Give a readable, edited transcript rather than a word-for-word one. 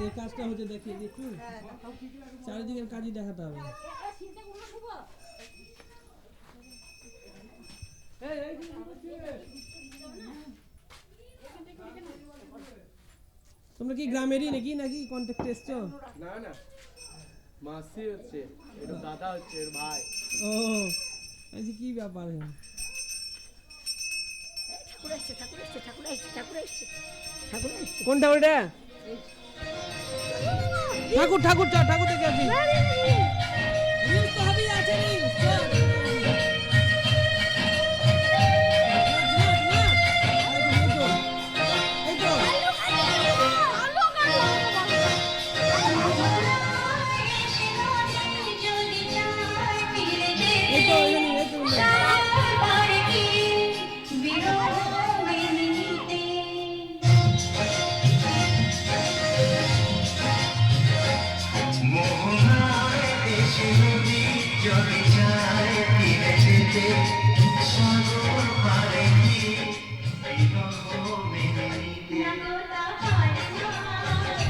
এই কাজটা হচ্ছে দেখিয়ে একটু চারিদিকের কাজই দেখাতে হবে। তোমরা কি গ্রামেরই নাকি কন্ট্যাক্টে এসছো? না না, মাসি হচ্ছে, এর দাদা হচ্ছে, এর ভাই। ও আচ্ছা, কি ব্যাপার? কোনটা ওটা? ঠাকুর ঠাকুর ঠাকুর দেখে আসি। সাগর পারে